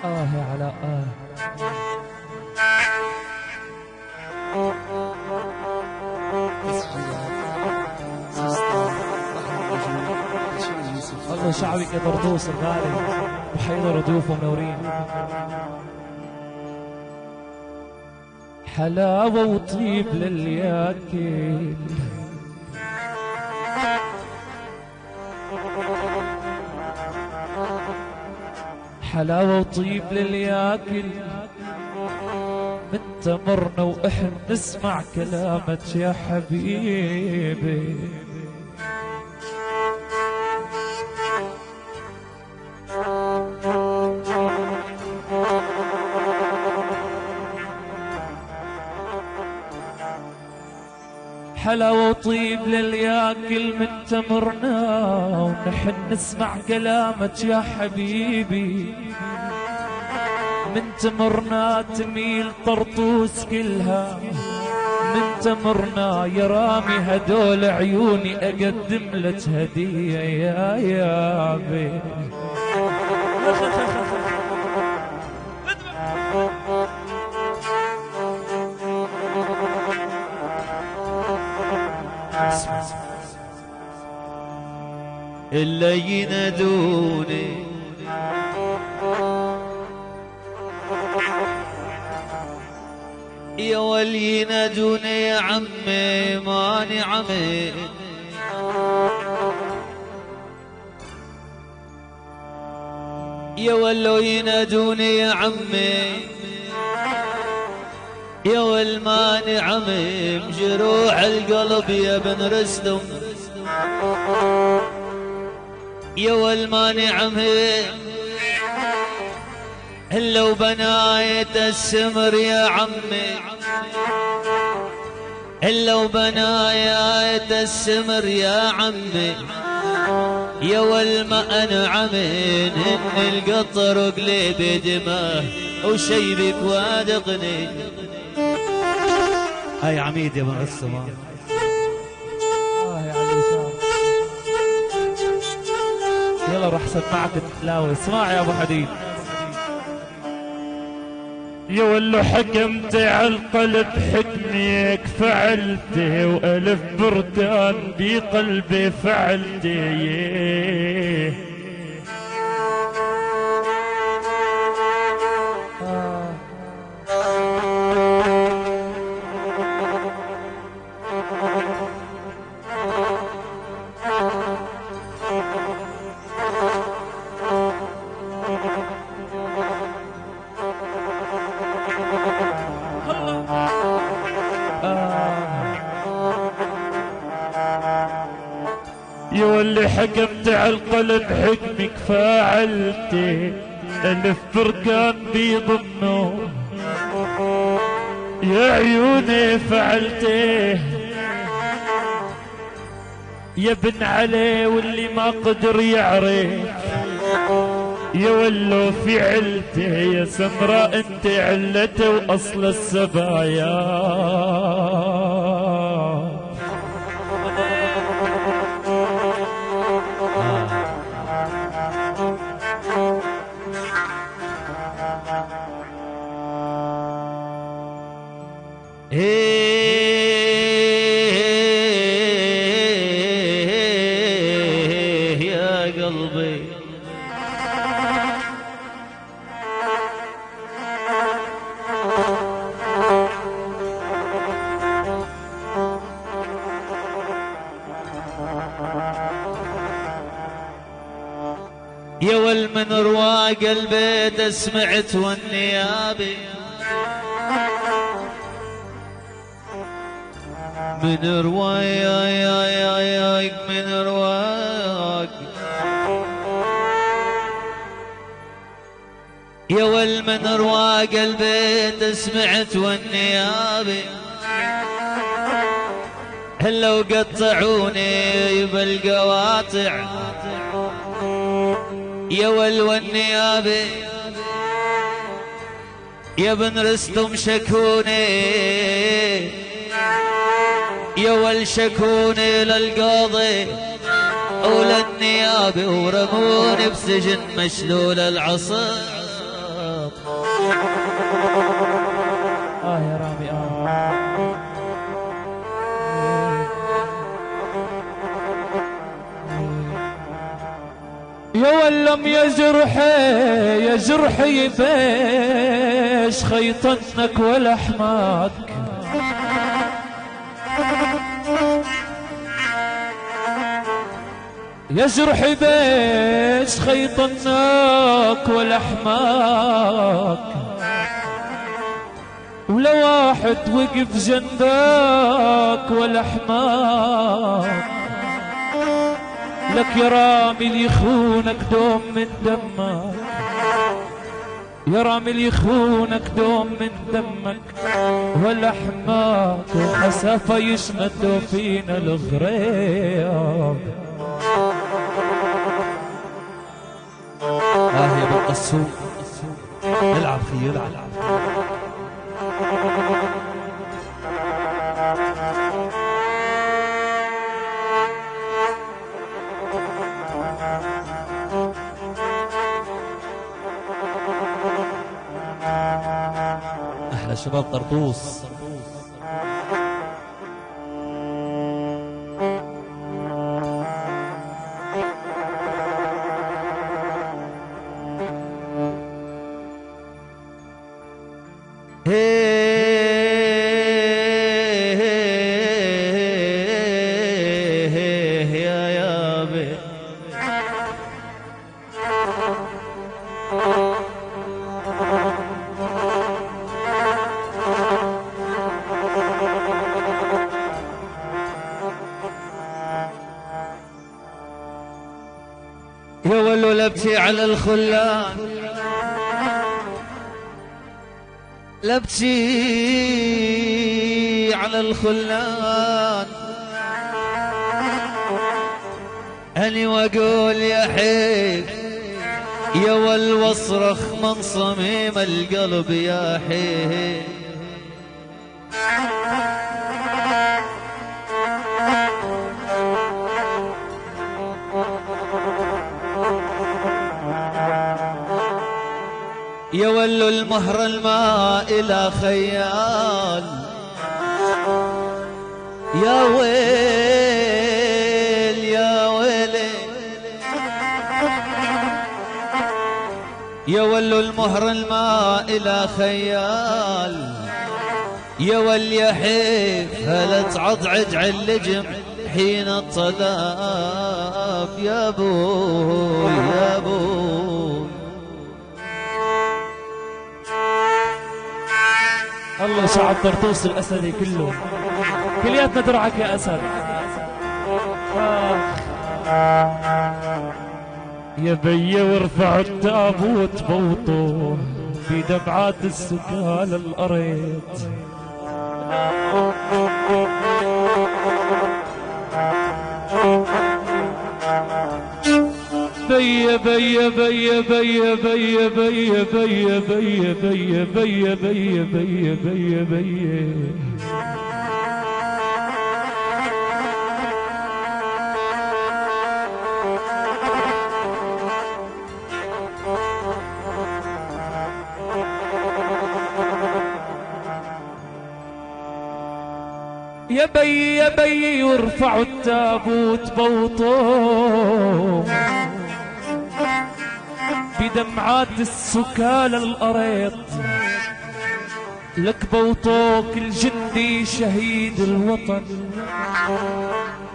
يا علاء الله شعبي كدردوس الغالي وحيدر ضيوفه منورين. حلاوة وطيب للياكل حلاوة وطيب للياكل من تمرنا وإحنا نسمع كلامك يا حبيبي. حلاوة وطيب للياكل من تمرنا ونحن نسمع كلامك يا حبيبي. من تمرنا تميل طرطوس كلها من تمرنا يا رامي هدول عيوني أقدم لك هدية يا يابي. اللي ينادوني يا ولي ينادوني يا عمي ماني عمي. يا ولو ينادوني يا عمي يا والماني عمي مجروح القلب يا بن رستم. يا والماني عمي لو بنايت السمر يا عمي لو بنايت السمر يا عمي. يا والما انا عمي ان القطر قلبي دماه وشيبك وادقني. هاي عميد يا بن رستم. يا علي شام يلا راح اسمعك التلاوة. اسمع يا ابو حديد. يا ولو حكمت على القلب حكمك فعلته والف بركان بقلبي فعلته. يا واللي حكمت على القلب حكمك فاعلته الف بركان بيضمه يا عيوني فعلته. يا بن علي واللي ما قدر يعرف يا ولو في علته يا سمراء انت علته واصل السبايا. يا قلبي يا والمن رواق البيت سمعت والنيابي. من رواق من رواق يا والمن رواق البيت سمعت والنيابي. لو قطعوني بالقواطع يا والنيابي. يا بن رستم شكوني يا والشكوني للقاضي وللنيابي ورموني بسجن مشلول العصا. يا رامي يا ولم يا جرحي بيش خيطنك ولحمك يا جرحي بيش خيطنك ولحمك ولا واحد وقف جنبك ولحمك لك يا رامي اللي يخونك دوم من دمك يا رامي اللي يخونك دوم من دمك ولحمك وحسافة يشمدوا فينا الغريب يا ابو القسوم العب خيي العب احلى شباب طرطوس يا ولو لبتي على الخلان لبتي على الخلان أني وأقول يا حيف يا ول واصرخ من صميم القلب يا حيف يا ولو المهر الماء إلى خيال يا ويل يا ويلي يا ولو المهر الماء إلى خيال يا ول يا حيف هل تعضعج علجم حين الطلاف يا بوي يا بوي الله شعب طرطوس الأسدي كله كلياتنا درعك يا أسد يا بي وارفعوا التابوت بوطوه بدمعات السكال الأرض بي بي بي بي بي بي بي بي بي بي بي بي بي يا بي يا بي وارفعوا التابوت بوطوه بدمعات السكال الأرض لك بوطوك الجندي شهيد الوطن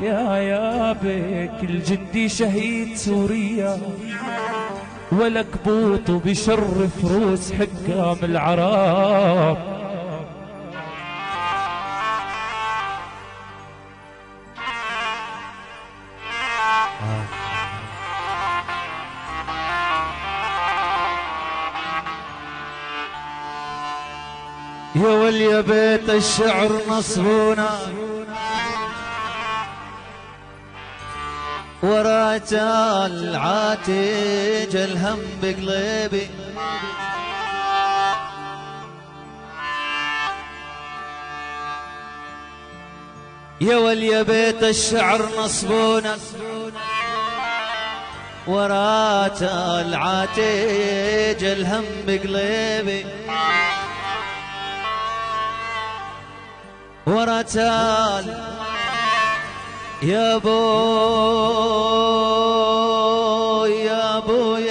يا بك الجندي شهيد سوريا ولك بوطو بشرف روس حكام العرب يا ولي بيت الشعر نصبونا ورات العاتج الهم بقلبي يا ولي بيت الشعر نصبونا ورات العاتج الهم بقلبي ورا تال يا بوي يا بوي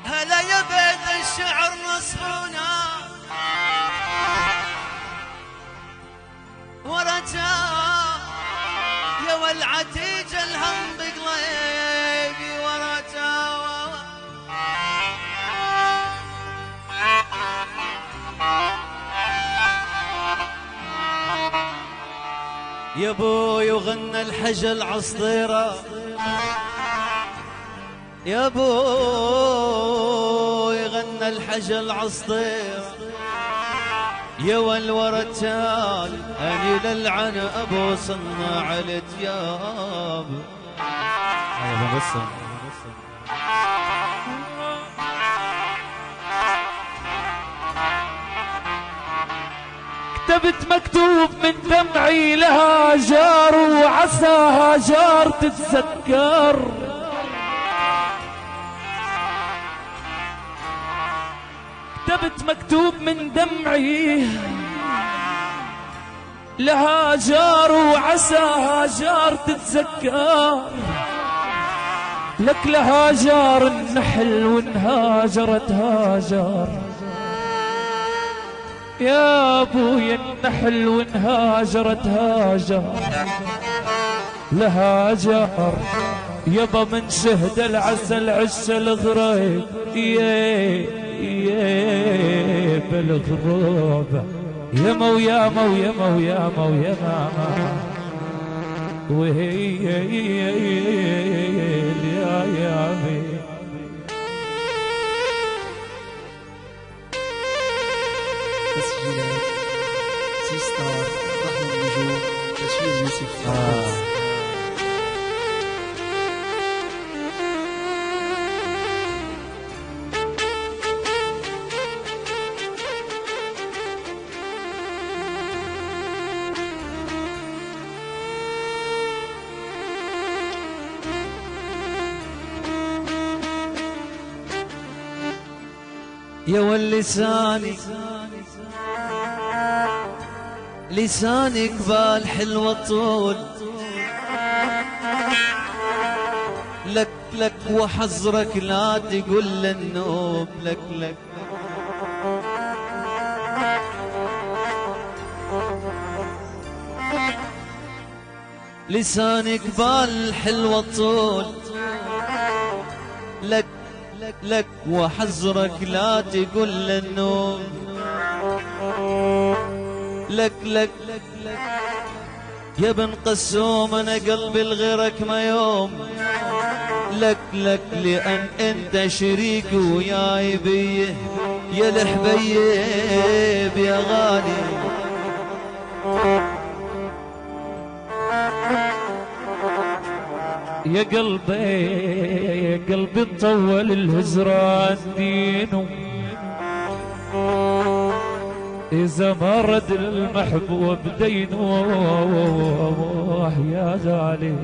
هلا يا بيت الشعر نصفونا ورا تال يا والعتيج الهم بقلبي ورا تال يا بوي وغنى الحجل عصطيرة يا بوي غنى الحجل عصطيرة يا والورى التال اني للعن ابو صناع الثياب كتبت مكتوب من دمعي لها جار وعساها جار تتذكر كتبت مكتوب من دمعي لها جار وعساها جار تتذكر لك لها جار النحل وانهاجرت هاجر يا ابويا النحل وانهاجرت هاجر لها جار يبا من شهد العسل عش الغريب يا بالغروب يا مو يا مو يا مو يا مو يا ماما وهي يا عمي تسجيلات سي ستار رحم النجوم تشويق يوسف يا واللساني لسانك بالحلوة طول لك وحزرك لا تقول للنوب لك لسانك بالحلوة طول لك وحزرك لا تقول للنوم لك يا ابن قسوم انا قلبي لغيرك ما يوم لك لان انت شريك وياي بيه يا الحبيب يا غالي يا قلبي طول الهجران دينه إذا ما رد المحبوب دينه يا غالي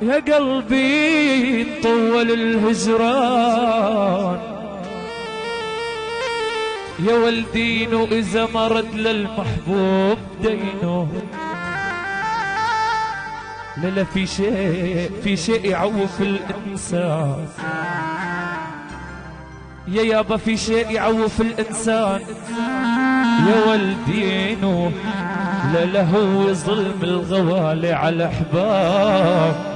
يا قلبي طول الهجران يا والدينه إذا ما رد للمحبوب دينه لا في شيء يعوف الإنسان يا يابا في شيء يعوف الإنسان يا والدينه لا هو ظلم الغوالي على أحباب